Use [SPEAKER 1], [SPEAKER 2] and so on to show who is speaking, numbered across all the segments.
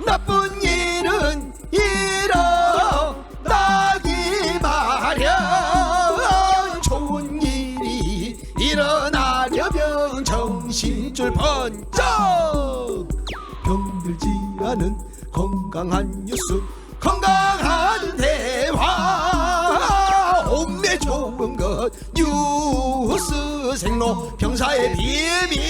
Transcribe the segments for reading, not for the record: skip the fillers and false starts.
[SPEAKER 1] 나쁜 일은 일어나기 마련. 좋은 일이 일어나려면 정신줄 번쩍. 병들지 않은 건강한 뉴스, 건강한 대화. 옥내 좋은 것 뉴스 생로 병사의 비밀.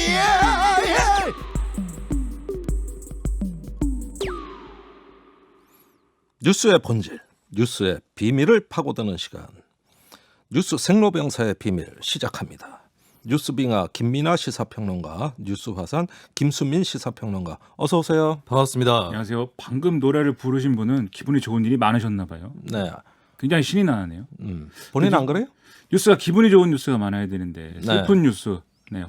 [SPEAKER 2] 뉴스의 본질, 뉴스의 비밀을 파고드는 시간. 뉴스 생로병사의 비밀 시작합니다. 뉴스빙하 김민아 시사평론가, 뉴스화산 김수민 시사평론가, 어서 오세요.
[SPEAKER 3] 반갑습니다.
[SPEAKER 4] 안녕하세요. 방금 노래를 부르신 분은 기분이 좋은 일이 많으셨나 봐요.
[SPEAKER 2] 네.
[SPEAKER 4] 굉장히 신이 나네요.
[SPEAKER 2] 본인 안 그래요?
[SPEAKER 4] 뉴스가 기분이 좋은 뉴스가 많아야 되는데 슬픈 뉴스,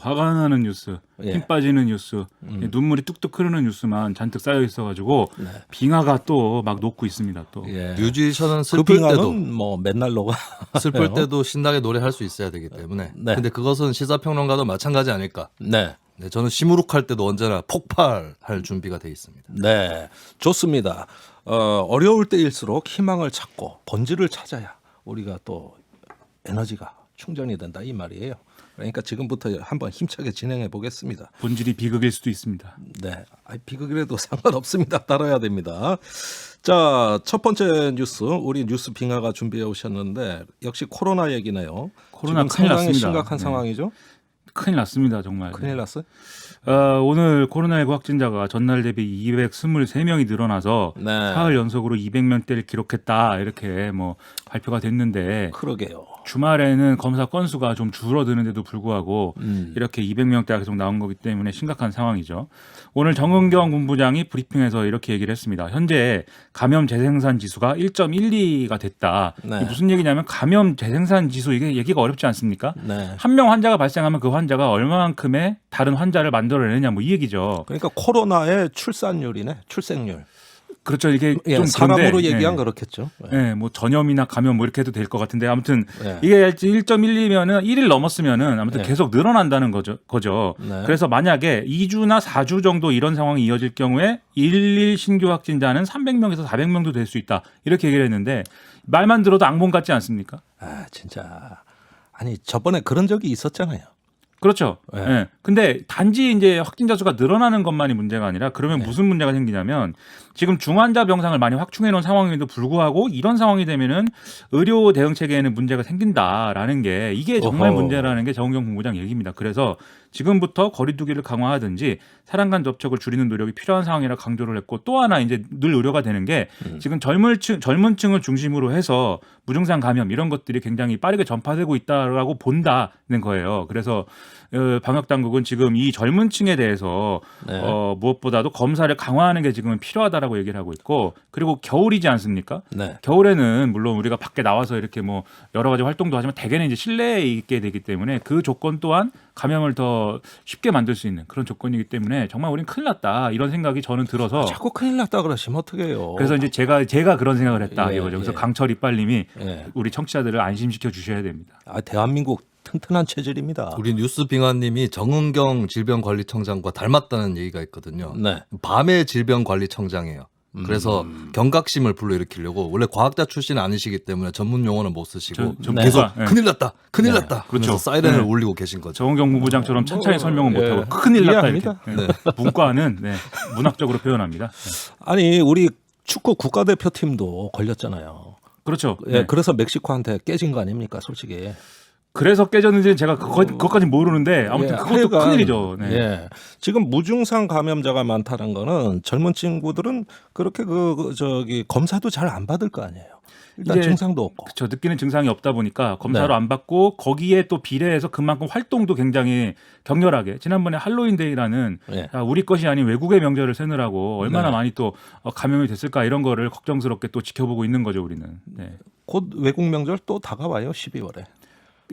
[SPEAKER 4] 화가 나는 뉴스,
[SPEAKER 2] 예.
[SPEAKER 4] 힘 빠지는 뉴스, 눈물이 뚝뚝 흐르는 뉴스만 잔뜩 쌓여 있어가지고 빙하가 또 막 녹고 있습니다. 또
[SPEAKER 2] 예.
[SPEAKER 3] 뮤지션은
[SPEAKER 2] 그
[SPEAKER 3] 슬플 때도
[SPEAKER 2] 빙하는 뭐 맨날 녹아.
[SPEAKER 3] 슬플 때도 신나게 노래할 수 있어야 되기 때문에.
[SPEAKER 2] 네.
[SPEAKER 3] 근데 그것은 시사평론가도 마찬가지 아닐까.
[SPEAKER 2] 네.
[SPEAKER 3] 네, 저는 시무룩할 때도 언제나 폭발할 준비가 돼 있습니다.
[SPEAKER 2] 네. 좋습니다. 어려울 때일수록 희망을 찾고 본질을 찾아야 우리가 또 에너지가 충전이 된다 이 말이에요. 그러니까 지금부터 한번 힘차게 진행해 보겠습니다.
[SPEAKER 4] 본질이 비극일 수도 있습니다.
[SPEAKER 2] 네, 비극이라도 상관없습니다. 따라야 됩니다. 자, 첫 번째 뉴스, 우리 뉴스 빙하가 준비해 오셨는데 역시 코로나 얘기네요.
[SPEAKER 4] 코로나
[SPEAKER 2] 지금
[SPEAKER 4] 큰일
[SPEAKER 2] 상당히
[SPEAKER 4] 났습니다.
[SPEAKER 2] 심각한
[SPEAKER 4] 네.
[SPEAKER 2] 상황이죠.
[SPEAKER 4] 큰일 났습니다, 정말.
[SPEAKER 2] 큰일 났어요.
[SPEAKER 4] 오늘 코로나19 확진자가 전날 대비 223명이 늘어나서
[SPEAKER 2] 네.
[SPEAKER 4] 사흘 연속으로 200명대를 기록했다 이렇게 뭐 발표가 됐는데
[SPEAKER 2] 그러게요.
[SPEAKER 4] 주말에는 검사 건수가 좀 줄어드는데도 불구하고 이렇게 200명대가 계속 나온 거기 때문에 심각한 상황이죠. 오늘 정은경 본부장이 브리핑에서 이렇게 얘기를 했습니다. 현재 감염 재생산 지수가 1.12가 됐다.
[SPEAKER 2] 네.
[SPEAKER 4] 이게 무슨 얘기냐면 감염 재생산 지수 이게 얘기가 어렵지 않습니까?
[SPEAKER 2] 네.
[SPEAKER 4] 한 명 환자가 발생하면 그 환자가 얼마만큼의 다른 환자를 만들어내느냐 뭐 이 얘기죠.
[SPEAKER 2] 그러니까 코로나의 출산율이네, 출생률.
[SPEAKER 4] 그렇죠. 이게
[SPEAKER 2] 예,
[SPEAKER 4] 좀
[SPEAKER 2] 사람으로
[SPEAKER 4] 그런데,
[SPEAKER 2] 얘기한
[SPEAKER 4] 예.
[SPEAKER 2] 그렇겠죠.
[SPEAKER 4] 예, 뭐 전염이나 감염 뭐 이렇게 해도 될 것 같은데 아무튼
[SPEAKER 2] 네.
[SPEAKER 4] 이게 1.12면은 1일 넘었으면은 아무튼
[SPEAKER 2] 네.
[SPEAKER 4] 계속 늘어난다는 거죠.
[SPEAKER 2] 네.
[SPEAKER 4] 그래서 만약에 2주나 4주 정도 이런 상황이 이어질 경우에 일일 신규 확진자는 300명에서 400명도 될 수 있다. 이렇게 얘기를 했는데 말만 들어도 악몽 같지 않습니까?
[SPEAKER 2] 아, 진짜. 아니, 저번에 그런 적이 있었잖아요.
[SPEAKER 4] 그렇죠.
[SPEAKER 2] 네.
[SPEAKER 4] 예. 근데 단지 이제 확진자 수가 늘어나는 것만이 문제가 아니라 그러면 무슨 문제가 생기냐면 지금 중환자 병상을 많이 확충해 놓은 상황임에도 불구하고 이런 상황이 되면은 의료 대응 체계에는 문제가 생긴다라는 게 이게 정말
[SPEAKER 2] 어허.
[SPEAKER 4] 문제라는 게 정은경 본부장 얘기입니다. 그래서 지금부터 거리두기를 강화하든지 사람 간 접촉을 줄이는 노력이 필요한 상황이라 강조를 했고 또 하나 이제 늘 우려가 되는 게 지금 젊은 층을 중심으로 해서 무증상 감염 이런 것들이 굉장히 빠르게 전파되고 있다라고 본다는 거예요. 그래서 방역 당국은 지금 이 젊은 층에 대해서
[SPEAKER 2] 네.
[SPEAKER 4] 무엇보다도 검사를 강화하는 게 지금은 필요하다라고 얘기를 하고 있고 그리고 겨울이지 않습니까?
[SPEAKER 2] 네.
[SPEAKER 4] 겨울에는 물론 우리가 밖에 나와서 이렇게 뭐 여러 가지 활동도 하지만 대개는 이제 실내에 있게 되기 때문에 그 조건 또한 감염을 더 쉽게 만들 수 있는 그런 조건이기 때문에 정말 우리는 큰일 났다 이런 생각이 저는 들어서
[SPEAKER 2] 자꾸 큰일 났다 그러시면 어떡해요.
[SPEAKER 4] 그래서 이제 제가 그런 생각을 했다
[SPEAKER 2] 예,
[SPEAKER 4] 이거죠. 그래서
[SPEAKER 2] 예.
[SPEAKER 4] 강철 이빨님이
[SPEAKER 2] 예.
[SPEAKER 4] 우리 청취자들을 안심시켜 주셔야 됩니다.
[SPEAKER 2] 대한민국 튼튼한 체질입니다.
[SPEAKER 3] 우리 뉴스빙하님이 정은경 질병관리청장과 닮았다는 얘기가 있거든요.
[SPEAKER 2] 네.
[SPEAKER 3] 밤의 질병관리청장이에요. 그래서 경각심을 불러일으키려고 원래 과학자 출신 아니시기 때문에 전문 용어는 못 쓰시고
[SPEAKER 4] 저
[SPEAKER 2] 네.
[SPEAKER 3] 계속
[SPEAKER 4] 네.
[SPEAKER 3] 큰일 났다, 큰일 났다.
[SPEAKER 4] 그렇죠.
[SPEAKER 3] 그래서 사이렌을
[SPEAKER 4] 네.
[SPEAKER 3] 울리고 계신 거죠.
[SPEAKER 4] 정은경 본부장처럼 찬찬히 설명은
[SPEAKER 2] 예.
[SPEAKER 4] 못하고 큰일 났다 이렇게.
[SPEAKER 2] 이해합니다.
[SPEAKER 4] 네. 문과는 문학적으로 표현합니다. 네.
[SPEAKER 2] 아니, 우리 축구 국가대표팀도 걸렸잖아요.
[SPEAKER 4] 그렇죠.
[SPEAKER 2] 예,
[SPEAKER 4] 네.
[SPEAKER 2] 그래서 멕시코한테 깨진 거 아닙니까, 솔직히.
[SPEAKER 4] 그래서 깨졌는지 제가 그것까지 모르는데 아무튼
[SPEAKER 2] 예,
[SPEAKER 4] 그것도
[SPEAKER 2] 하여간,
[SPEAKER 4] 큰일이죠. 네.
[SPEAKER 2] 예. 지금 무증상 감염자가 많다는 거는 젊은 친구들은 그렇게 검사도 잘 안 받을 거 아니에요. 일단
[SPEAKER 4] 이게
[SPEAKER 2] 증상도 없고.
[SPEAKER 4] 그렇죠. 느끼는 증상이 없다 보니까 검사로
[SPEAKER 2] 네.
[SPEAKER 4] 안 받고 거기에 또 비례해서 그만큼 활동도 굉장히 격렬하게 지난번에 할로윈데이라는
[SPEAKER 2] 예.
[SPEAKER 4] 우리 것이 아닌 외국의 명절을 세느라고 얼마나
[SPEAKER 2] 네.
[SPEAKER 4] 많이 또 감염이 됐을까 이런 거를 걱정스럽게 또 지켜보고 있는 거죠 우리는. 네.
[SPEAKER 2] 곧 외국 명절 또 다가와요, 12월에.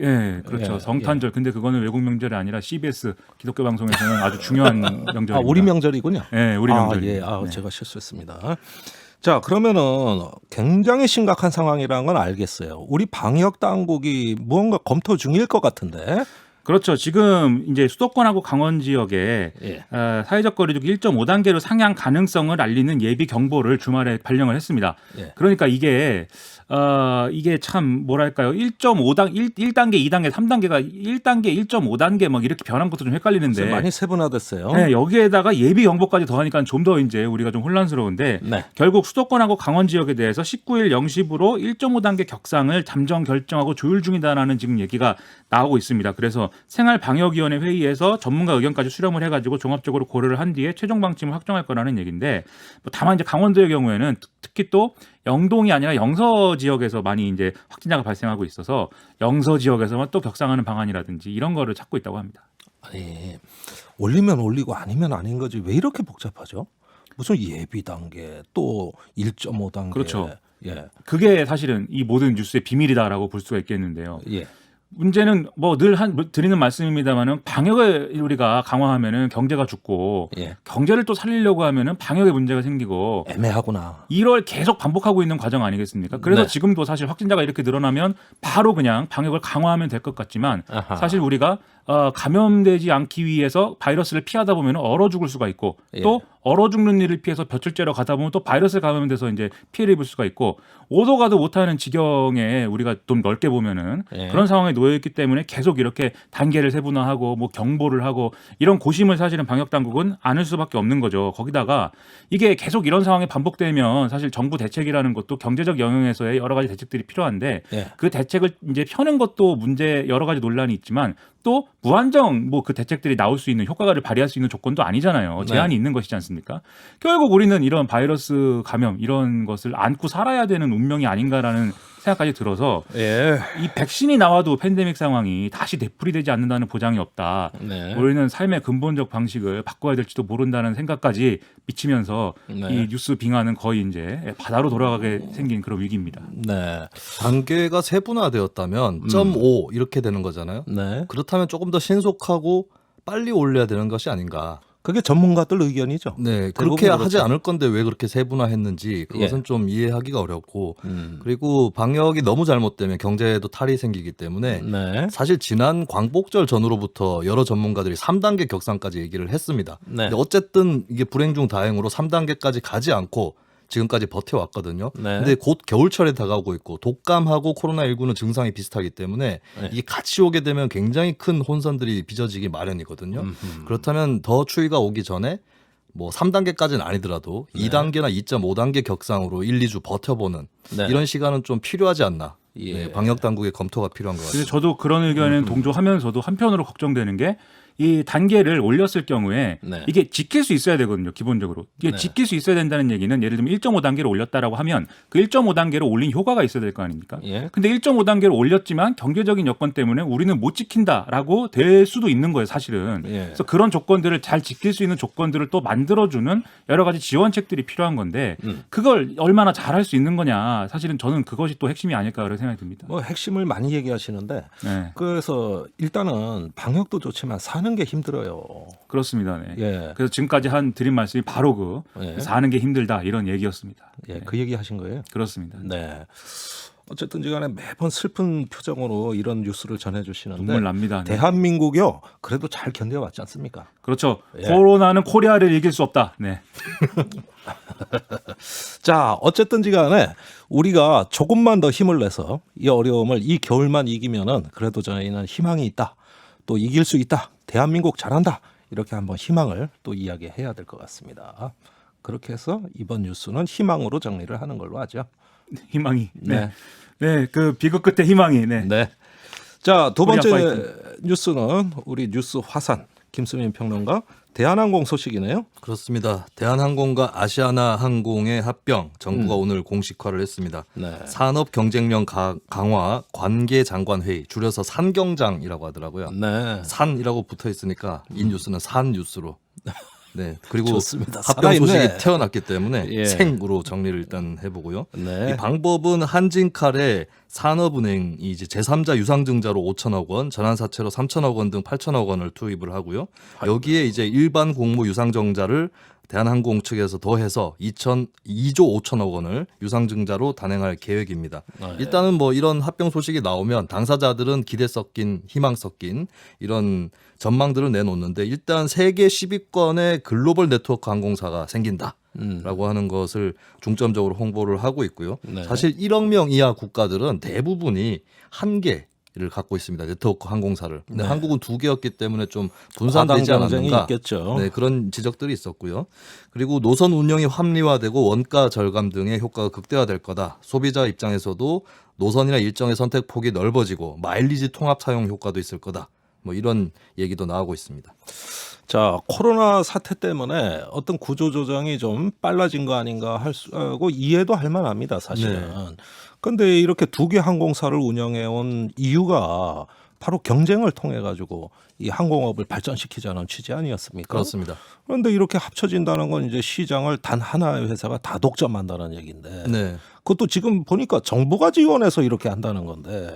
[SPEAKER 4] 예, 그렇죠.
[SPEAKER 2] 예,
[SPEAKER 4] 성탄절. 근데 그거는 외국 명절이 아니라 CBS 기독교 방송에서는 아주 중요한 명절입니다.
[SPEAKER 2] 우리 명절이군요.
[SPEAKER 4] 예, 우리 명절.
[SPEAKER 2] 예, 제가 실수했습니다. 자, 그러면은 굉장히 심각한 상황이라는 건 알겠어요. 우리 방역 당국이 무언가 검토 중일 것 같은데.
[SPEAKER 4] 그렇죠. 지금 이제 수도권하고 강원 지역에
[SPEAKER 2] 예.
[SPEAKER 4] 사회적 거리두기 1.5단계로 상향 가능성을 알리는 예비 경보를 주말에 발령을 했습니다.
[SPEAKER 2] 예.
[SPEAKER 4] 그러니까 이게 참 뭐랄까요? 1.5단계, 1단계, 2단계, 3단계가 1단계, 1.5단계 막 이렇게 변한 것도 좀 헷갈리는데
[SPEAKER 2] 많이 세분화됐어요.
[SPEAKER 4] 네, 여기에다가 예비 경보까지 더하니까 좀 더 이제 우리가 좀 혼란스러운데
[SPEAKER 2] 네.
[SPEAKER 4] 결국 수도권하고 강원 지역에 대해서 19일 0시부로 1.5단계 격상을 잠정 결정하고 조율 중이다라는 지금 얘기가 나오고 있습니다. 그래서 생활방역위원회 회의에서 전문가 의견까지 수렴을 해가지고 종합적으로 고려를 한 뒤에 최종 방침을 확정할 거라는 얘기인데 다만 이제 강원도의 경우에는 특히 또 영동이 아니라 영서 지역에서 많이 이제 확진자가 발생하고 있어서 영서 지역에서만 또 격상하는 방안이라든지 이런 거를 찾고 있다고 합니다.
[SPEAKER 2] 아니 올리면 올리고 아니면 아닌 거지 왜 이렇게 복잡하죠? 무슨 예비 단계 또 1.5단계
[SPEAKER 4] 그렇죠.
[SPEAKER 2] 예.
[SPEAKER 4] 그게 사실은 이 모든 뉴스의 비밀이다라고 볼 수가 있겠는데요.
[SPEAKER 2] 예.
[SPEAKER 4] 문제는 뭐 늘 드리는 말씀입니다만은 방역을 우리가 강화하면은 경제가 죽고
[SPEAKER 2] 예.
[SPEAKER 4] 경제를 또 살리려고 하면은 방역에 문제가 생기고
[SPEAKER 2] 애매하구나.
[SPEAKER 4] 이걸 계속 반복하고 있는 과정 아니겠습니까? 그래서
[SPEAKER 2] 네.
[SPEAKER 4] 지금도 사실 확진자가 이렇게 늘어나면 바로 그냥 방역을 강화하면 될 것 같지만
[SPEAKER 2] 아하.
[SPEAKER 4] 사실 우리가 감염되지 않기 위해서 바이러스를 피하다 보면 얼어 죽을 수가 있고
[SPEAKER 2] 예.
[SPEAKER 4] 또 얼어 죽는 일을 피해서 볕을 쬐러 가다 보면 또 바이러스에 감염돼서 이제 피해를 입을 수가 있고 오도 가도 못하는 지경에 우리가 좀 넓게 보면은
[SPEAKER 2] 예.
[SPEAKER 4] 그런 상황에 놓여 있기 때문에 계속 이렇게 단계를 세분화하고 뭐 경보를 하고 이런 고심을 사실은 방역 당국은 안을 수밖에 없는 거죠. 거기다가 이게 계속 이런 상황이 반복되면 사실 정부 대책이라는 것도 경제적 영역에서의 여러 가지 대책들이 필요한데
[SPEAKER 2] 예.
[SPEAKER 4] 그 대책을 이제 펴는 것도 문제 여러 가지 논란이 있지만 또 무한정 뭐 그 대책들이 나올 수 있는 효과를 발휘할 수 있는 조건도 아니잖아요. 제한이 있는 것이지 않습니까? 결국 우리는 이런 바이러스 감염 이런 것을 안고 살아야 되는 운명이 아닌가라는 생각까지 들어서
[SPEAKER 2] 예.
[SPEAKER 4] 이 백신이 나와도 팬데믹 상황이 다시 되풀이되지 않는다는 보장이 없다.
[SPEAKER 2] 네.
[SPEAKER 4] 우리는 삶의 근본적 방식을 바꿔야 될지도 모른다는 생각까지 미치면서
[SPEAKER 2] 네.
[SPEAKER 4] 이 뉴스 빙하는 거의 이제 바다로 돌아가게 생긴 그런 위기입니다.
[SPEAKER 2] 네.
[SPEAKER 3] 단계가 세분화되었다면 0.5 이렇게 되는 거잖아요.
[SPEAKER 2] 네.
[SPEAKER 3] 그렇다면 조금 더 신속하고 빨리 올려야 되는 것이 아닌가.
[SPEAKER 2] 그게 전문가들 의견이죠.
[SPEAKER 3] 네,
[SPEAKER 2] 대부분
[SPEAKER 3] 그렇게 하지
[SPEAKER 2] 그렇죠.
[SPEAKER 3] 않을 건데 왜 그렇게 세분화했는지 그것은 좀 이해하기가 어렵고
[SPEAKER 2] 음.
[SPEAKER 3] 그리고 방역이 너무 잘못되면 경제에도 탈이 생기기 때문에
[SPEAKER 2] 네.
[SPEAKER 3] 사실 지난 광복절 전후로부터 여러 전문가들이 3단계 격상까지 얘기를 했습니다.
[SPEAKER 2] 네.
[SPEAKER 3] 근데 어쨌든 이게 불행 중 다행으로 3단계까지 가지 않고 지금까지 버텨왔거든요.
[SPEAKER 2] 네.
[SPEAKER 3] 근데 곧 겨울철에 다가오고 있고 독감하고 코로나19는 증상이 비슷하기 때문에
[SPEAKER 2] 네.
[SPEAKER 3] 이게 같이 오게 되면 굉장히 큰 혼선들이 빚어지기 마련이거든요. 그렇다면 더 추위가 오기 전에 뭐 3단계까지는 아니더라도
[SPEAKER 2] 네.
[SPEAKER 3] 2단계나 2.5단계 격상으로 1, 2주 버텨보는
[SPEAKER 2] 네.
[SPEAKER 3] 이런 시간은 좀 필요하지 않나.
[SPEAKER 2] 예.
[SPEAKER 3] 네, 방역 당국의 검토가 필요한 것 같습니다.
[SPEAKER 4] 그래서 저도 그런 의견에는 동조하면서도 한편으로 걱정되는 게 이 단계를 올렸을 경우에
[SPEAKER 2] 네.
[SPEAKER 4] 이게 지킬 수 있어야 되거든요. 기본적으로. 이게
[SPEAKER 2] 네.
[SPEAKER 4] 지킬 수 있어야 된다는 얘기는 예를 들면 1.5단계로 올렸다라고 하면 그 1.5단계로 올린 효과가 있어야 될 거 아닙니까?
[SPEAKER 2] 예.
[SPEAKER 4] 근데 1.5단계로 올렸지만 경제적인 여건 때문에 우리는 못 지킨다라고 될 수도 있는 거예요, 사실은.
[SPEAKER 2] 예.
[SPEAKER 4] 그래서 그런 조건들을 잘 지킬 수 있는 조건들을 또 만들어주는 여러 가지 지원책들이 필요한 건데 그걸 얼마나 잘할 수 있는 거냐. 사실은 저는 그것이 또 핵심이 아닐까 그런 생각이 듭니다.
[SPEAKER 2] 뭐 핵심을 많이 얘기하시는데
[SPEAKER 4] 네,
[SPEAKER 2] 그래서 일단은 방역도 좋지만 사는 게 힘들어요.
[SPEAKER 4] 그렇습니다. 네.
[SPEAKER 2] 예.
[SPEAKER 4] 그래서 지금까지 드린 말씀이 바로
[SPEAKER 2] 예.
[SPEAKER 4] 사는 게 힘들다 이런 얘기였습니다.
[SPEAKER 2] 예,
[SPEAKER 4] 네,
[SPEAKER 2] 그 얘기 하신 거예요?
[SPEAKER 4] 그렇습니다.
[SPEAKER 2] 네. 어쨌든 간에 매번 슬픈 표정으로 이런 뉴스를 전해 주시는데
[SPEAKER 4] 눈물 납니다. 네.
[SPEAKER 2] 대한민국이요. 그래도 잘 견뎌 왔지 않습니까?
[SPEAKER 4] 그렇죠.
[SPEAKER 2] 예.
[SPEAKER 4] 코로나는 코리아를 이길 수 없다. 네.
[SPEAKER 2] 자, 어쨌든지 간에 우리가 조금만 더 힘을 내서 이 어려움을 이 겨울만 이기면은 그래도 저희는 희망이 있다. 또 이길 수 있다. 대한민국 잘한다. 이렇게 한번 희망을 또 이야기해야 될 것 같습니다. 그렇게 해서 이번 뉴스는 희망으로 정리를 하는 걸로 하죠.
[SPEAKER 4] 희망이.
[SPEAKER 2] 네.
[SPEAKER 4] 네. 네. 그 비극 끝에 희망이. 네.
[SPEAKER 2] 네. 자, 두 번째
[SPEAKER 4] 코리아 파이팅.
[SPEAKER 2] 뉴스는 우리 뉴스 화산 김수민 평론가 대한항공 소식이네요.
[SPEAKER 3] 그렇습니다. 대한항공과 아시아나항공의 합병 정부가 오늘 공식화를 했습니다.
[SPEAKER 2] 네.
[SPEAKER 3] 산업 경쟁력 강화 관계장관회의 줄여서 산경장이라고 하더라고요.
[SPEAKER 2] 네.
[SPEAKER 3] 산이라고 붙어 있으니까 이 뉴스는 산 뉴스로. 네. 그리고
[SPEAKER 2] 좋습니다.
[SPEAKER 3] 합병
[SPEAKER 2] 살아있네.
[SPEAKER 3] 소식이 태어났기 때문에
[SPEAKER 2] 예.
[SPEAKER 3] 생으로 정리를 일단 해보고요.
[SPEAKER 2] 네.
[SPEAKER 3] 이 방법은 한진칼의 산업은행이 이제 제3자 유상증자로 5천억 원, 전환사채로 3천억 원 등 8천억 원을 투입을 하고요. 여기에 이제 일반 공모 유상증자를 대한항공 측에서 더해서 2조 5천억 원을 유상증자로 단행할 계획입니다. 일단은 뭐 이런 합병 소식이 나오면 당사자들은 기대 섞인 희망 섞인 이런 전망들을 내놓는데 일단 세계 10위권의 글로벌 네트워크 항공사가 생긴다라고 하는 것을 중점적으로 홍보를 하고 있고요.
[SPEAKER 2] 네.
[SPEAKER 3] 사실 1억 명 이하 국가들은 대부분이 한 개를 갖고 있습니다. 네트워크 항공사를. 근데
[SPEAKER 2] 네.
[SPEAKER 3] 한국은 2개였기 때문에 좀 분산되지
[SPEAKER 2] 과당 경쟁이
[SPEAKER 3] 않았는가.
[SPEAKER 2] 있겠죠.
[SPEAKER 3] 네, 그런 지적들이 있었고요. 그리고 노선 운영이 합리화되고 원가 절감 등의 효과가 극대화될 거다. 소비자 입장에서도 노선이나 일정의 선택 폭이 넓어지고 마일리지 통합 사용 효과도 있을 거다. 뭐 이런 얘기도 나오고 있습니다.
[SPEAKER 2] 자, 코로나 사태 때문에 어떤 구조 조정이 좀 빨라진 거 아닌가 하고 이해도 할 만합니다, 사실은. 그런데 이렇게 2개 항공사를 운영해 온 이유가 바로 경쟁을 통해 가지고 이 항공업을 발전시키자는 취지 아니었습니까?
[SPEAKER 3] 그렇습니다.
[SPEAKER 2] 그런데 이렇게 합쳐진다는 건 이제 시장을 단 하나의 회사가 다 독점한다는 얘기인데
[SPEAKER 3] 네.
[SPEAKER 2] 그것도 지금 보니까 정부가 지원해서 이렇게 한다는 건데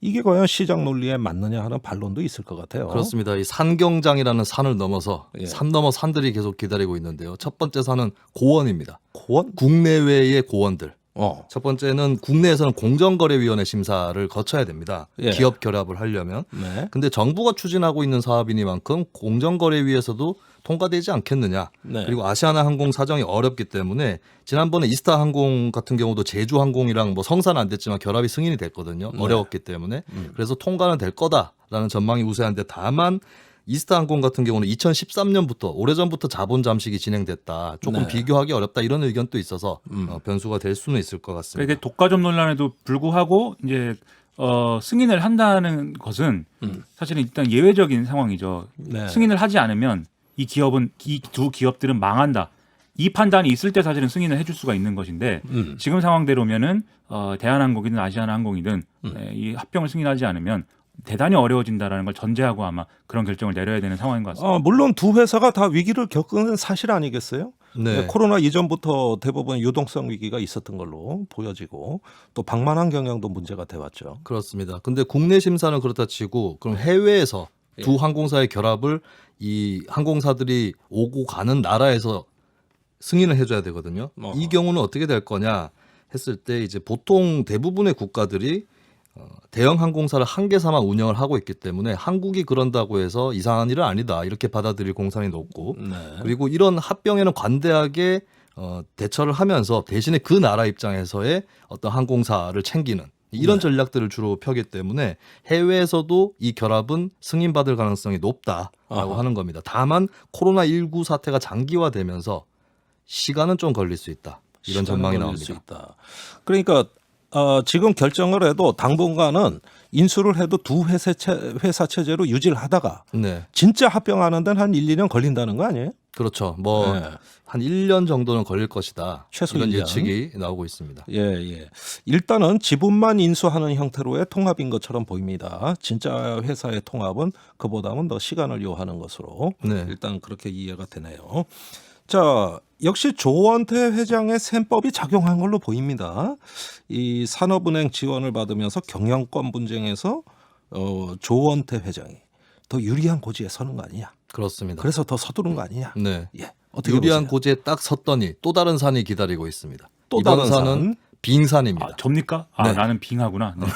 [SPEAKER 2] 이게 과연 시장 논리에 맞느냐 하는 반론도 있을 것 같아요.
[SPEAKER 3] 그렇습니다. 이 산경장이라는 산을 넘어서
[SPEAKER 2] 예.
[SPEAKER 3] 산 넘어 산들이 계속 기다리고 있는데요. 첫 번째 산은 고원입니다.
[SPEAKER 2] 고원?
[SPEAKER 3] 국내외의 고원들.
[SPEAKER 2] 어.
[SPEAKER 3] 첫 번째는 국내에서는 공정거래위원회 심사를 거쳐야 됩니다.
[SPEAKER 2] 예.
[SPEAKER 3] 기업 결합을 하려면.
[SPEAKER 2] 네.
[SPEAKER 3] 근데 정부가 추진하고 있는 사업이니만큼 공정거래위에서도 통과되지 않겠느냐.
[SPEAKER 2] 네.
[SPEAKER 3] 그리고 아시아나 항공 사정이 어렵기 때문에 지난번에 이스타 항공 같은 경우도 제주 항공이랑 뭐 성사는 안 됐지만 결합이 승인이 됐거든요.
[SPEAKER 2] 네.
[SPEAKER 3] 어려웠기 때문에. 그래서 통과는 될 거다라는 전망이 우세한데 다만 이스타 항공 같은 경우는 2013년부터 오래전부터 자본 잠식이 진행됐다. 조금
[SPEAKER 2] 네.
[SPEAKER 3] 비교하기 어렵다 이런 의견도 있어서 변수가 될 수는 있을 것 같습니다.
[SPEAKER 4] 그러니까 이게 독과점 논란에도 불구하고 이제 승인을 한다는 것은 사실은 일단 예외적인 상황이죠.
[SPEAKER 2] 네.
[SPEAKER 4] 승인을 하지 않으면 이 기업은 이 두 기업들은 망한다. 이 판단이 있을 때 사실은 승인을 해줄 수가 있는 것인데 지금 상황대로면은 대한항공이든 아시아나항공이든 이 합병을 승인하지 않으면 대단히 어려워진다라는 걸 전제하고 아마 그런 결정을 내려야 되는 상황인 것 같습니다.
[SPEAKER 2] 물론 두 회사가 다 위기를 겪은 사실 아니겠어요?
[SPEAKER 3] 네.
[SPEAKER 2] 코로나 이전부터 대부분 유동성 위기가 있었던 걸로 보여지고 또 방만한 경영도 문제가 돼왔죠.
[SPEAKER 3] 그렇습니다. 근데 국내 심사는 그렇다 치고 그럼 해외에서 두 항공사의 결합을 이 항공사들이 오고 가는 나라에서 승인을 해줘야 되거든요. 이 경우는 어떻게 될 거냐 했을 때 이제 보통 대부분의 국가들이 대형 항공사를 한 개사만 운영을 하고 있기 때문에 한국이 그런다고 해서 이상한 일은 아니다 이렇게 받아들일 공산이 높고
[SPEAKER 2] 네.
[SPEAKER 3] 그리고 이런 합병에는 관대하게 대처를 하면서 대신에 그 나라 입장에서의 어떤 항공사를 챙기는 이런 전략들을 주로 펴기 때문에 해외에서도 이 결합은 승인받을 가능성이 높다라고
[SPEAKER 2] 아하.
[SPEAKER 3] 하는 겁니다. 다만 코로나19 사태가 장기화되면서 시간은 좀 걸릴 수 있다. 이런 전망이
[SPEAKER 2] 시간이 걸릴 수
[SPEAKER 3] 나옵니다.
[SPEAKER 2] 있다. 그러니까 지금 결정을 해도 당분간은 인수를 해도 두 회사 체제로 유지를 하다가
[SPEAKER 3] 네.
[SPEAKER 2] 진짜 합병하는 데는 한 1, 2년 걸린다는 거 아니에요?
[SPEAKER 3] 그렇죠. 뭐
[SPEAKER 2] 네.
[SPEAKER 3] 한 1년 정도는 걸릴 것이다.
[SPEAKER 2] 최소
[SPEAKER 3] 이런
[SPEAKER 2] 1년.
[SPEAKER 3] 예측이 나오고 있습니다.
[SPEAKER 2] 예, 예. 일단은 지분만 인수하는 형태로의 통합인 것처럼 보입니다. 진짜 회사의 통합은 그보다는 더 시간을 요하는 것으로
[SPEAKER 3] 네.
[SPEAKER 2] 일단 그렇게 이해가 되네요. 자, 역시 조원태 회장의 셈법이 작용한 걸로 보입니다. 이 산업은행 지원을 받으면서 경영권 분쟁에서 조원태 회장이 더 유리한 고지에 서는 거 아니냐.
[SPEAKER 3] 그렇습니다.
[SPEAKER 2] 그래서 더 서두른 거 아니냐.
[SPEAKER 3] 네.
[SPEAKER 2] 예. 어떻게
[SPEAKER 3] 유리한
[SPEAKER 2] 보세요?
[SPEAKER 3] 고지에 딱 섰더니 또 다른 산이 기다리고 있습니다.
[SPEAKER 2] 또
[SPEAKER 3] 이번
[SPEAKER 2] 다른
[SPEAKER 3] 산은
[SPEAKER 2] 산?
[SPEAKER 3] 빙산입니다.
[SPEAKER 4] 접니까?
[SPEAKER 3] 네.
[SPEAKER 4] 나는 빙하구나. 네.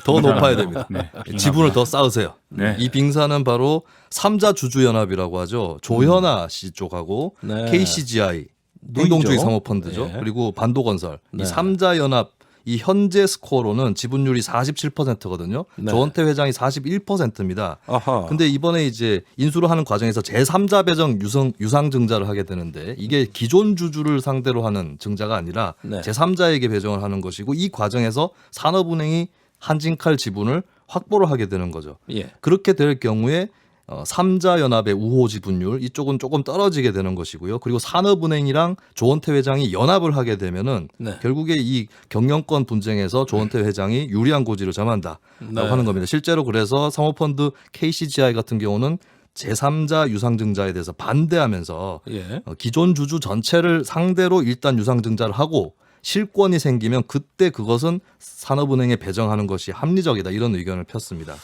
[SPEAKER 3] 더 높아야 됩니다.
[SPEAKER 4] 네,
[SPEAKER 3] 지분을 더 쌓으세요.
[SPEAKER 4] 네.
[SPEAKER 3] 이 빙산은 바로 삼자 주주연합이라고 하죠. 조현아 씨 쪽하고
[SPEAKER 2] 네.
[SPEAKER 3] KCGI
[SPEAKER 2] 누이죠?
[SPEAKER 3] 행동주의 사모펀드죠.
[SPEAKER 2] 네.
[SPEAKER 3] 그리고 반도건설
[SPEAKER 2] 네.
[SPEAKER 3] 이 삼자 연합 이 현재 스코어로는 지분율이 47%거든요.
[SPEAKER 2] 네.
[SPEAKER 3] 조원태 회장이 41%입니다.
[SPEAKER 2] 아하.
[SPEAKER 3] 근데 이번에 이제 인수를 하는 과정에서 제3자 배정 유상 증자를 하게 되는데 이게 기존 주주를 상대로 하는 증자가 아니라
[SPEAKER 2] 네.
[SPEAKER 3] 제3자에게 배정을 하는 것이고 이 과정에서 산업은행이 한진칼 지분을 확보를 하게 되는 거죠.
[SPEAKER 2] 예.
[SPEAKER 3] 그렇게 될 경우에 3자 연합의 우호 지분율 이쪽은 조금 떨어지게 되는 것이고요. 그리고 산업은행이랑 조원태 회장이 연합을 하게 되면은
[SPEAKER 2] 네.
[SPEAKER 3] 결국에 이 경영권 분쟁에서 조원태 회장이 유리한 고지를 점한다라고
[SPEAKER 2] 네.
[SPEAKER 3] 하는 겁니다. 실제로 그래서 사모펀드 KCGI 같은 경우는 제3자 유상증자에 대해서 반대하면서
[SPEAKER 2] 예.
[SPEAKER 3] 기존 주주 전체를 상대로 일단 유상증자를 하고 실권이 생기면 그때 그것은 산업은행에 배정하는 것이 합리적이다 이런 의견을 폈습니다.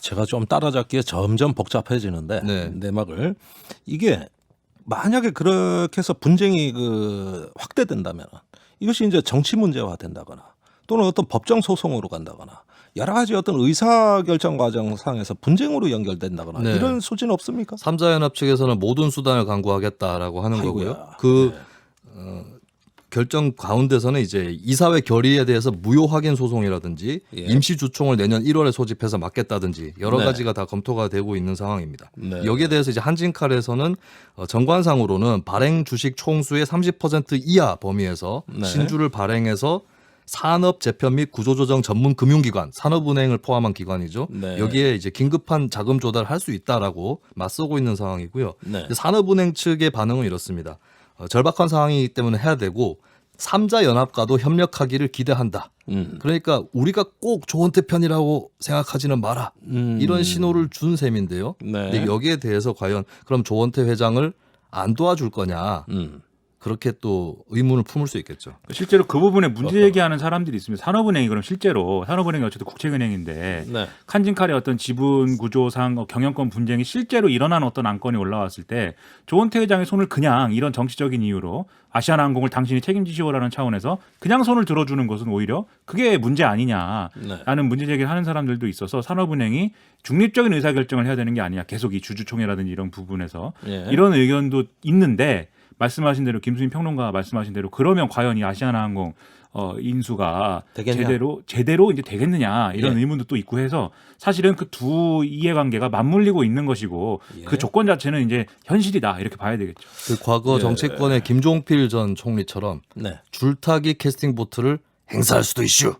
[SPEAKER 2] 제가 좀 따라잡기에 점점 복잡해지는데
[SPEAKER 3] 네.
[SPEAKER 2] 내막을 이게 만약에 그렇게 해서 분쟁이 확대된다면 이것이 이제 정치 문제화 된다거나 또는 어떤 법정 소송으로 간다거나 여러 가지 어떤 의사결정 과정상에서 분쟁으로 연결된다거나
[SPEAKER 3] 네.
[SPEAKER 2] 이런 소지는 없습니까?
[SPEAKER 3] 3자연합 측에서는 모든 수단을 강구하겠다라고 하는
[SPEAKER 2] 아이고야.
[SPEAKER 3] 거고요. 그 결정 가운데서는 이제 이사회 결의에 대해서 무효 확인 소송이라든지
[SPEAKER 2] 예.
[SPEAKER 3] 임시 주총을 내년 1월에 소집해서 맡겠다든지 여러
[SPEAKER 2] 네.
[SPEAKER 3] 가지가 다 검토가 되고 있는 상황입니다.
[SPEAKER 2] 네.
[SPEAKER 3] 여기에 대해서 이제 한진칼에서는 정관상으로는 발행 주식 총수의 30% 이하 범위에서
[SPEAKER 2] 네.
[SPEAKER 3] 신주를 발행해서 산업 재편 및 구조조정 전문 금융기관, 산업은행을 포함한 기관이죠.
[SPEAKER 2] 네.
[SPEAKER 3] 여기에 이제 긴급한 자금 조달을 할 수 있다라고 맞서고 있는 상황이고요.
[SPEAKER 2] 네.
[SPEAKER 3] 산업은행 측의 반응은 이렇습니다. 절박한 상황이기 때문에 해야 되고 3자 연합과도 협력하기를 기대한다. 그러니까 우리가 꼭 조원태 편이라고 생각하지는 마라. 이런 신호를 준 셈인데요.
[SPEAKER 2] 네.
[SPEAKER 3] 근데 여기에 대해서 과연 그럼 조원태 회장을 안 도와줄 거냐? 그렇게 또 의문을 품을 수 있겠죠.
[SPEAKER 4] 실제로 그 부분에 문제 제기하는 사람들이 있습니다. 산업은행이 그럼 실제로 산업은행이 어쨌든 국책은행인데
[SPEAKER 2] 네.
[SPEAKER 4] 한진칼의 어떤 지분 구조상 경영권 분쟁이 실제로 일어난 어떤 안건이 올라왔을 때 조원태 회장의 손을 그냥 이런 정치적인 이유로 아시아나항공을 당신이 책임지시오라는 차원에서 그냥 손을 들어주는 것은 오히려 그게 문제 아니냐라는 문제 제기를 하는 사람들도 있어서 산업은행이 중립적인 의사결정을 해야 되는 게 아니냐. 계속 이 주주총회라든지 이런 부분에서
[SPEAKER 2] 예.
[SPEAKER 4] 이런 의견도 있는데 말씀하신 대로 김수민 평론가 말씀하신 대로 그러면 과연 이 아시아나항공 인수가
[SPEAKER 2] 되겠냐?
[SPEAKER 4] 제대로 이제 되겠느냐 이런
[SPEAKER 2] 예.
[SPEAKER 4] 의문도 또 있고 해서 사실은 그 두 이해관계가 맞물리고 있는 것이고
[SPEAKER 2] 예.
[SPEAKER 4] 그 조건 자체는 이제 현실이다 이렇게 봐야 되겠죠.
[SPEAKER 3] 그 과거
[SPEAKER 2] 예.
[SPEAKER 3] 정치권의 김종필 전 총리처럼
[SPEAKER 2] 네.
[SPEAKER 3] 줄타기 캐스팅 보트를 행사할 수도 있슈.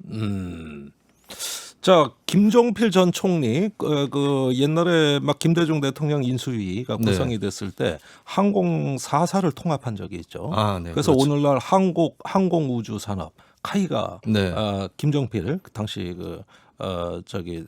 [SPEAKER 2] 자, 김종필 전 총리 그 옛날에 막 김대중 대통령 인수위가
[SPEAKER 3] 네.
[SPEAKER 2] 구성이 됐을 때 항공 4사를 통합한 적이 있죠.
[SPEAKER 3] 아, 네,
[SPEAKER 2] 그래서
[SPEAKER 3] 그렇죠.
[SPEAKER 2] 오늘날 항공우주산업 카이가
[SPEAKER 3] 네.
[SPEAKER 2] 김종필 그 당시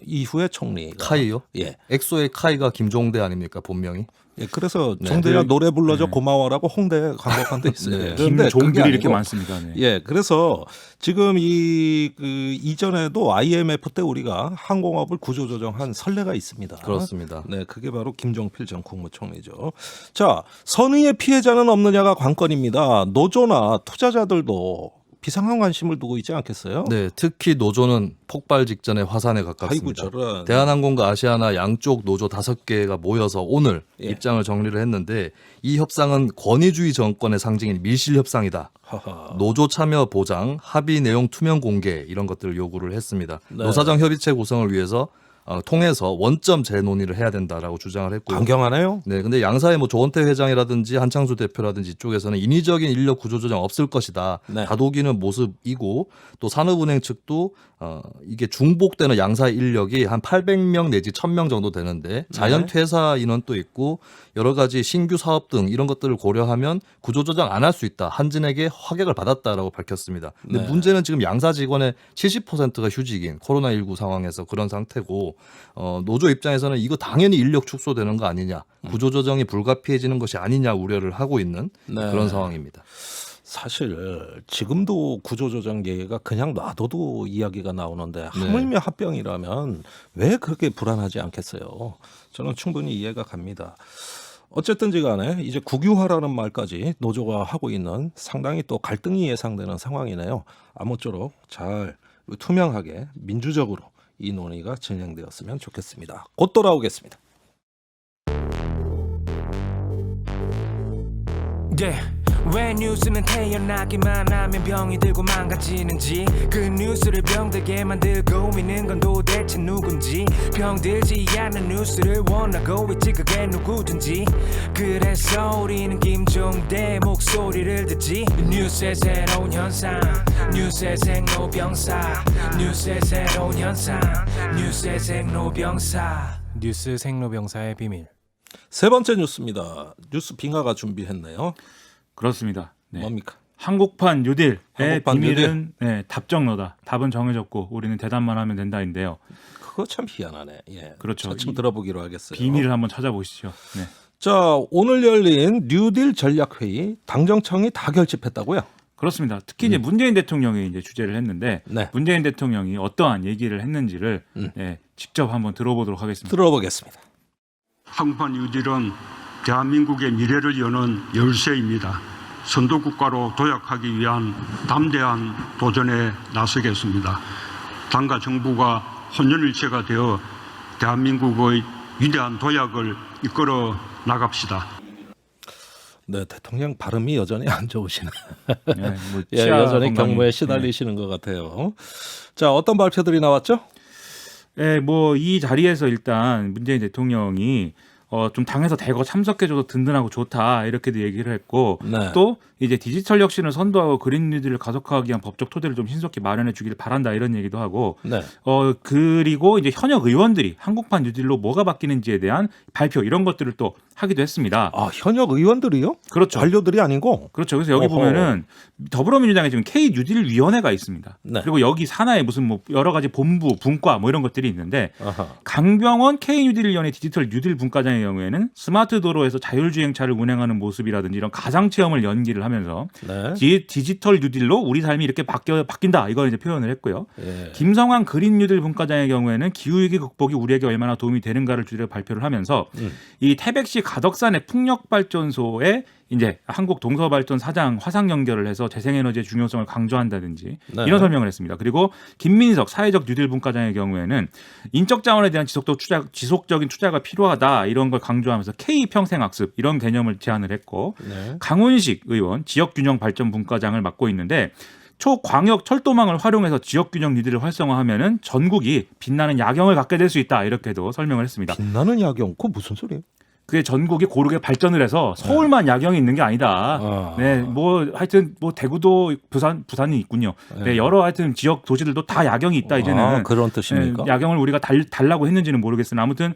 [SPEAKER 2] 이후에 총리가
[SPEAKER 3] 카이요?
[SPEAKER 2] 예.
[SPEAKER 3] 엑소의 카이가 김종대 아닙니까 본명이?
[SPEAKER 2] 예, 그래서
[SPEAKER 3] 네.
[SPEAKER 2] 종대야 노래 불러줘
[SPEAKER 4] 네.
[SPEAKER 2] 고마워라고 홍대 광고판 데 있어요.
[SPEAKER 3] 네.
[SPEAKER 2] 그런데 그게
[SPEAKER 4] 김종들이 이렇게
[SPEAKER 2] 아니고
[SPEAKER 4] 많습니다. 네.
[SPEAKER 2] 예, 그래서 지금 이전에도 IMF 때 우리가 항공업을 구조조정한 선례가 있습니다.
[SPEAKER 3] 그렇습니다.
[SPEAKER 2] 네, 그게 바로 김종필 전 국무총리죠. 자, 선의의 피해자는 없느냐가 관건입니다. 노조나 투자자들도 비상한 관심을 두고 있지 않겠어요?
[SPEAKER 3] 네, 특히 노조는 폭발 직전의 화산에
[SPEAKER 2] 아이고
[SPEAKER 3] 가깝습니다.
[SPEAKER 2] 저런.
[SPEAKER 3] 대한항공과 아시아나 양쪽 노조 5개가 모여서 오늘
[SPEAKER 2] 예.
[SPEAKER 3] 입장을 정리를 했는데 이 협상은 권위주의 정권의 상징인 밀실 협상이다.
[SPEAKER 2] 하하.
[SPEAKER 3] 노조 참여 보장, 합의 내용 투명 공개 이런 것들을 요구를 했습니다.
[SPEAKER 2] 네.
[SPEAKER 3] 노사정 협의체 구성을 위해서 통해서 원점 재논의를 해야 된다라고 주장을 했고요.
[SPEAKER 2] 강경하네요.
[SPEAKER 3] 네, 근데 양사의 뭐 조원태 회장이라든지 한창수 대표라든지 이쪽에서는 인위적인 인력 구조조정 없을 것이다.
[SPEAKER 2] 네.
[SPEAKER 3] 다독이는 모습이고 또 산업은행 측도 이게 중복되는 양사 인력이 한 800명 내지 1000명 정도 되는데 자연 퇴사 인원도 있고 여러 가지 신규 사업 등 이런 것들을 고려하면 구조조정 안 할 수 있다. 한진에게 확약을 받았다라고 밝혔습니다. 근데
[SPEAKER 2] 네.
[SPEAKER 3] 문제는 지금 양사 직원의 70%가 휴직인 코로나19 상황에서 그런 상태고 노조 입장에서는 이거 당연히 인력 축소되는 거 아니냐. 구조조정이 불가피해지는 것이 아니냐 우려를 하고 있는
[SPEAKER 2] 네.
[SPEAKER 3] 그런 상황입니다.
[SPEAKER 2] 사실 지금도 구조조정 얘기가 그냥 놔둬도 이야기가 나오는데 하물며 합병이라면 왜 그렇게 불안하지 않겠어요? 저는 충분히 이해가 갑니다. 어쨌든지 간에 이제 국유화라는 말까지 노조가 하고 있는 상당히 또 갈등이 예상되는 상황이네요. 아무쪼록 잘 투명하게 민주적으로 이 논의가 진행되었으면 좋겠습니다. 곧 돌아오겠습니다.
[SPEAKER 5] 왜 뉴스는 태어나기만 하면 병이 들고 망가지는지 그 뉴스를 병들게 만들고 있는 건 도대체 누군지 병들지 않는 뉴스를 원하고 있지 그게 누구든지 그래서 우리는 김종대 목소리를 듣지 뉴스의 새로운 현상 뉴스의 생로병사 뉴스의 새로운 현상 뉴스의 생로병사 뉴스 생로병사의 비밀
[SPEAKER 2] 세 번째 뉴스입니다. 뉴스 빙하가 준비했네요.
[SPEAKER 4] 그렇습니다. 네.
[SPEAKER 2] 뭡니까?
[SPEAKER 4] 한국판 뉴딜의
[SPEAKER 2] 한국판
[SPEAKER 4] 비밀은 네, 답정너다. 답은 정해졌고 우리는 대답만 하면 된다인데요.
[SPEAKER 2] 그거 참 희한하네. 예.
[SPEAKER 4] 그렇죠.
[SPEAKER 2] 차츰 들어보기로 하겠어요.
[SPEAKER 4] 비밀을 한번 찾아보시죠. 네.
[SPEAKER 2] 자, 오늘 열린 뉴딜 전략회의 당정청이 다 결집했다고요?
[SPEAKER 4] 그렇습니다. 특히 이제 문재인 대통령이 이제 주재를 했는데
[SPEAKER 2] 네.
[SPEAKER 4] 문재인 대통령이 어떠한 얘기를 했는지를 네, 직접 한번 들어보도록 하겠습니다.
[SPEAKER 2] 들어보겠습니다.
[SPEAKER 6] 한국판 뉴딜은 대한민국의 미래를 여는 열쇠입니다. 선도국가로 도약하기 위한 담대한 도전에 나서겠습니다. 당과 정부가 혼연일체가 되어 대한민국의 위대한 도약을 이끌어 나갑시다.
[SPEAKER 2] 네, 대통령 발음이 여전히 안 좋으시네.
[SPEAKER 4] 네, 뭐
[SPEAKER 2] 예,
[SPEAKER 4] 치아
[SPEAKER 2] 여전히
[SPEAKER 4] 건강이-
[SPEAKER 2] 경무에 시달리시는 것 같아요. 자, 어떤 발표들이 나왔죠?
[SPEAKER 4] 네, 뭐 이 자리에서 일단 문재인 대통령이 좀 당에서 대거 참석해줘서 든든하고 좋다 이렇게도 얘기를 했고
[SPEAKER 2] 네.
[SPEAKER 4] 또 이제 디지털 혁신을 선도하고 그린 뉴딜을 가속화하기 위한 법적 토대를 좀 신속히 마련해 주기를 바란다 이런 얘기도 하고
[SPEAKER 2] 네.
[SPEAKER 4] 그리고 이제 현역 의원들이 한국판 뉴딜로 뭐가 바뀌는지에 대한 발표 이런 것들을 또 하기도 했습니다.
[SPEAKER 2] 아, 현역 의원들이요?
[SPEAKER 4] 그렇죠.
[SPEAKER 2] 관료들이 아니고.
[SPEAKER 4] 그렇죠. 그래서 여기
[SPEAKER 2] 어허.
[SPEAKER 4] 보면은 더불어민주당에 지금 K 뉴딜 위원회가 있습니다.
[SPEAKER 2] 네.
[SPEAKER 4] 그리고 여기 산하에 무슨 뭐 여러 가지 본부, 분과 뭐 이런 것들이 있는데
[SPEAKER 2] 아하.
[SPEAKER 4] 강병원 K 뉴딜 위원회 디지털 뉴딜 분과장의 경우에는 스마트 도로에서 자율주행차를 운행하는 모습이라든지 이런 가상 체험을 연기를 하면서
[SPEAKER 2] 네.
[SPEAKER 4] 디지털 뉴딜로 우리 삶이 이렇게 바뀐다 이걸 이제 표현을 했고요.
[SPEAKER 2] 예.
[SPEAKER 4] 김성환 그린 뉴딜 분과장의 경우에는 기후위기 극복이 우리에게 얼마나 도움이 되는가를 주제로 발표를 하면서 이 태백시 가덕산의 풍력발전소에 이제 한국 동서발전 사장 화상 연결을 해서 재생에너지의 중요성을 강조한다든지
[SPEAKER 2] 네.
[SPEAKER 4] 이런 설명을 했습니다. 그리고 김민석 사회적 뉴딜 분과장의 경우에는 인적 자원에 대한 지속적인 투자가 필요하다 이런 걸 강조하면서 K 평생학습 이런 개념을 제안을 했고
[SPEAKER 2] 네.
[SPEAKER 4] 강훈식 의원 지역균형 발전 분과장을 맡고 있는데 초광역 철도망을 활용해서 지역균형 뉴딜을 활성화하면은 전국이 빛나는 야경을 갖게 될 수 있다 이렇게도 설명을 했습니다.
[SPEAKER 2] 빛나는 야경, 그거 무슨 소리예요?
[SPEAKER 4] 그게 전국이 고르게 발전을 해서 서울만 야경이 있는 게 아니다.
[SPEAKER 2] 아.
[SPEAKER 4] 네, 뭐 하여튼 뭐 대구도 부산이 있군요. 네, 여러 하여튼 지역 도시들도 다 야경이 있다 이제는.
[SPEAKER 2] 아, 그런 뜻입니까?
[SPEAKER 4] 네, 야경을 우리가 달라고 했는지는 모르겠으나 아무튼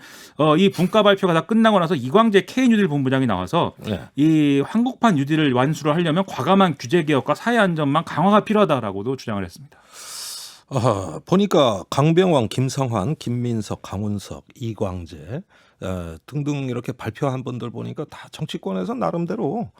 [SPEAKER 4] 이 분과 발표가 다 끝나고 나서 이광재 K 뉴딜 본부장이 나와서
[SPEAKER 2] 네.
[SPEAKER 4] 이 한국판 뉴딜을 완수를 하려면 과감한 규제 개혁과 사회 안전망 강화가 필요하다라고도 주장을 했습니다.
[SPEAKER 2] 보니까 강병원, 김성환, 김민석, 강훈석, 이광재 등등 이렇게 발표한 분들 보니까 다 정치권에서 나름대로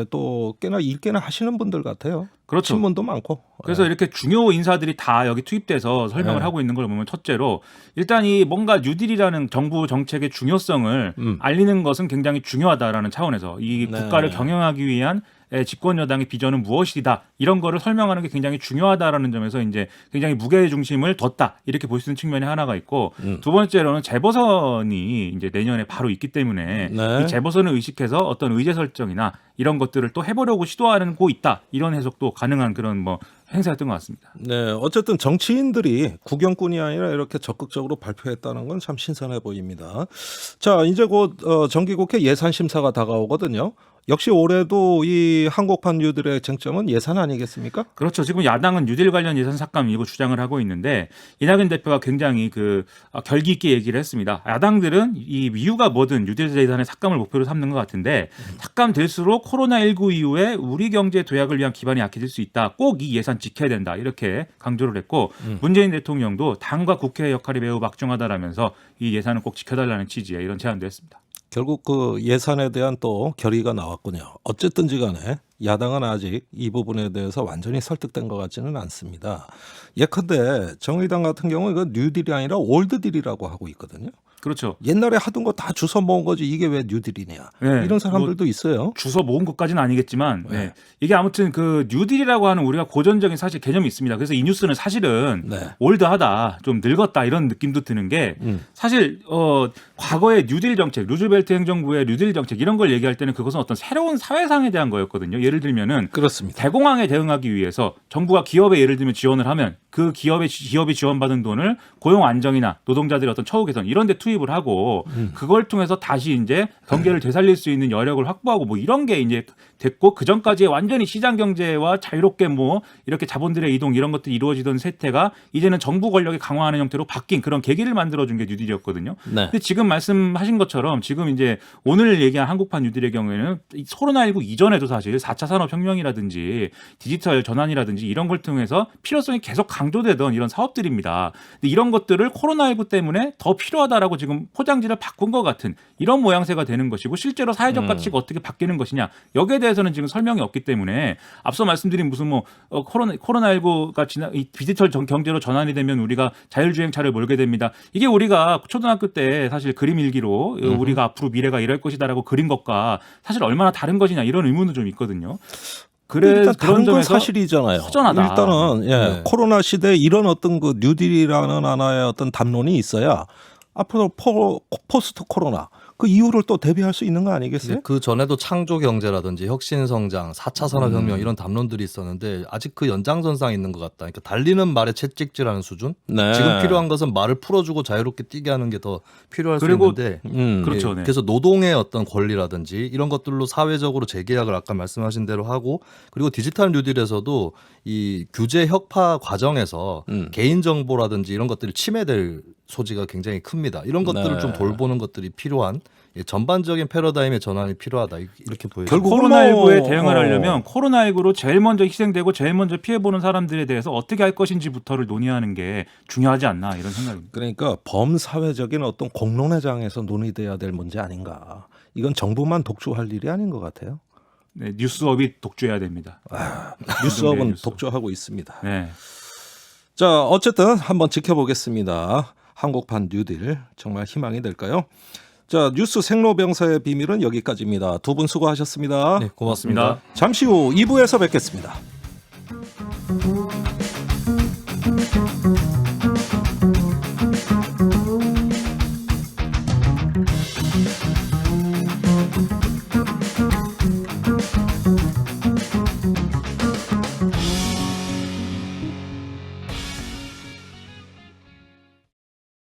[SPEAKER 2] 또 꽤나 일개나 하시는 분들 같아요.
[SPEAKER 4] 그렇죠.
[SPEAKER 2] 신문도 많고.
[SPEAKER 4] 그래서 이렇게 중요 인사들이 다 여기 투입돼서 설명을 하고 있는 걸 보면 첫째로 일단 이 뭔가 뉴딜이라는 정부 정책의 중요성을 알리는 것은 굉장히 중요하다라는 차원에서 이
[SPEAKER 2] 네.
[SPEAKER 4] 국가를 경영하기 위한 집권 여당의 비전은 무엇이다 이런 거를 설명하는 게 굉장히 중요하다라는 점에서 이제 굉장히 무게 중심을 뒀다 이렇게 볼 수 있는 측면이 하나가 있고 두 번째로는 재보선이 이제 내년에 바로 있기 때문에
[SPEAKER 2] 네.
[SPEAKER 4] 이 재보선을 의식해서 어떤 의제 설정이나 이런 것들을 또 해보려고 시도하고 있다 이런 해석도 가능한 그런 뭐 행사였던 것 같습니다.
[SPEAKER 2] 네, 어쨌든 정치인들이 구경꾼이 아니라 이렇게 적극적으로 발표했다는 건 참 신선해 보입니다. 자, 이제 곧 정기국회 예산 심사가 다가오거든요. 역시 올해도 이 한국판 뉴딜의 쟁점은 예산 아니겠습니까?
[SPEAKER 4] 그렇죠. 지금 야당은 뉴딜 관련 예산 삭감 일부 주장을 하고 있는데 이낙연 대표가 굉장히 결기 있게 얘기를 했습니다. 야당들은 이 이유가 뭐든 뉴딜 예산의 삭감을 목표로 삼는 것 같은데 삭감될수록 코로나19 이후에 우리 경제 도약을 위한 기반이 약해질 수 있다. 꼭 이 예산 지켜야 된다. 이렇게 강조를 했고 문재인 대통령도 당과 국회의 역할이 매우 막중하다라면서 이 예산을 꼭 지켜달라는 취지의 이런 제안도 했습니다.
[SPEAKER 2] 결국 그 예산에 대한 또 결의가 나왔군요. 어쨌든지 간에 야당은 아직 이 부분에 대해서 완전히 설득된 것 같지는 않습니다. 예컨대 정의당 같은 경우 이거 뉴딜이 아니라 올드딜이라고 하고 있거든요.
[SPEAKER 4] 그렇죠.
[SPEAKER 2] 옛날에 하던 거 다 주워 모은 거지 이게 왜 뉴딜이냐.
[SPEAKER 4] 네,
[SPEAKER 2] 이런 사람들도 있어요.
[SPEAKER 4] 주워 모은 것까지는 아니겠지만 이게 아무튼 그 뉴딜이라고 하는 우리가 고전적인 사실 개념이 있습니다. 그래서 이 뉴스는 사실은
[SPEAKER 2] 네.
[SPEAKER 4] 올드하다, 좀 늙었다 이런 느낌도 드는 게 사실 과거의 뉴딜 정책, 루즈벨트 행정부의 뉴딜 정책 이런 걸 얘기할 때는 그것은 어떤 새로운 사회상에 대한 거였거든요. 예를 들면은
[SPEAKER 2] 그렇습니다.
[SPEAKER 4] 대공황에 대응하기 위해서 정부가 기업에 예를 들면 지원을 하면 그 기업이 지원받은 돈을 고용 안정이나 노동자들의 어떤 처우 개선 이런 데 투입을 하고 그걸 통해서 다시 이제 경제를 되살릴 수 있는 여력을 확보하고 뭐 이런 게 이제 됐고 그 전까지 완전히 시장 경제와 자유롭게 뭐 이렇게 자본들의 이동 이런 것들이 이루어지던 세태가 이제는 정부 권력이 강화하는 형태로 바뀐 그런 계기를 만들어 준 게 뉴딜이었거든요.
[SPEAKER 2] 네.
[SPEAKER 4] 근데 지금 말씀하신 것처럼 지금 이제 오늘 얘기한 한국판 뉴딜의 경우에는 코로나19 이전에도 사실 4차 산업혁명이라든지 디지털 전환이라든지 이런 걸 통해서 필요성이 계속 강조되던 이런 사업들입니다. 근데 이런 것들을 코로나19 때문에 더 필요하다라고 하겠다고 지금 포장지를 바꾼 것 같은 이런 모양새가 되는 것이고 실제로 사회적 가치가 어떻게 바뀌는 것이냐 여기에 대해서는 지금 설명이 없기 때문에 앞서 말씀드린 무슨 뭐 코로나19가 이 디지털 경제로 전환이 되면 우리가 자율주행차를 몰게 됩니다. 이게 우리가 초등학교 때 사실 그림 일기로 우리가 앞으로 미래가 이럴 것이다라고 그린 것과 사실 얼마나 다른 것이냐 이런 의문도 좀 있거든요.
[SPEAKER 2] 일단 다른 건
[SPEAKER 4] 점에서
[SPEAKER 2] 사실이잖아요.
[SPEAKER 4] 허전하다.
[SPEAKER 2] 일단은
[SPEAKER 3] 네.
[SPEAKER 2] 코로나 시대에 이런 어떤 그 뉴딜이라는 하나의 어떤 담론이 있어야 앞으로 포스트 코로나 그 이후를 또 대비할 수 있는 거 아니겠어요?
[SPEAKER 3] 그 전에도 창조 경제라든지 혁신 성장, 4차 산업혁명 이런 담론들이 있었는데 아직 그 연장선상에 있는 것 같다. 그러니까 달리는 말에 채찍질하는 수준.
[SPEAKER 2] 네.
[SPEAKER 3] 지금 필요한 것은 말을 풀어주고 자유롭게 뛰게 하는 게 더 필요할 수
[SPEAKER 4] 그리고
[SPEAKER 3] 있는데
[SPEAKER 4] 그렇죠.
[SPEAKER 3] 예,
[SPEAKER 4] 네.
[SPEAKER 3] 그래서 노동의 어떤 권리라든지 이런 것들로 사회적으로 재계약을 아까 말씀하신 대로 하고 그리고 디지털 뉴딜에서도 이 규제 혁파 과정에서 개인 정보라든지 이런 것들이 침해될 소지가 굉장히 큽니다. 이런 것들을
[SPEAKER 2] 네.
[SPEAKER 3] 좀 돌보는 것들이 필요한 전반적인 패러다임의 전환이 필요하다 이렇게 보여요.
[SPEAKER 2] 결국은
[SPEAKER 4] 코로나19에
[SPEAKER 2] 뭐,
[SPEAKER 4] 대응을 하려면 코로나19로 제일 먼저 희생되고 제일 먼저 피해보는 사람들에 대해서 어떻게 할 것인지부터를 논의하는 게 중요하지 않나 이런 생각입니다.
[SPEAKER 2] 그러니까 범사회적인 어떤 공론의 장에서 논의돼야 될 문제 아닌가. 이건 정부만 독주할 일이 아닌 것 같아요.
[SPEAKER 4] 네, 뉴스업이 독주해야 됩니다.
[SPEAKER 2] 뉴스업은
[SPEAKER 4] 뉴스업.
[SPEAKER 2] 독주하고 있습니다.
[SPEAKER 4] 네.
[SPEAKER 2] 자, 어쨌든 한번 지켜보겠습니다. 한국판 뉴딜 정말 희망이 될까요? 자, 뉴스 생로병사의 비밀은 여기까지입니다. 두 분 수고하셨습니다.
[SPEAKER 3] 네, 고맙습니다.
[SPEAKER 2] 잠시 후 2부에서 뵙겠습니다.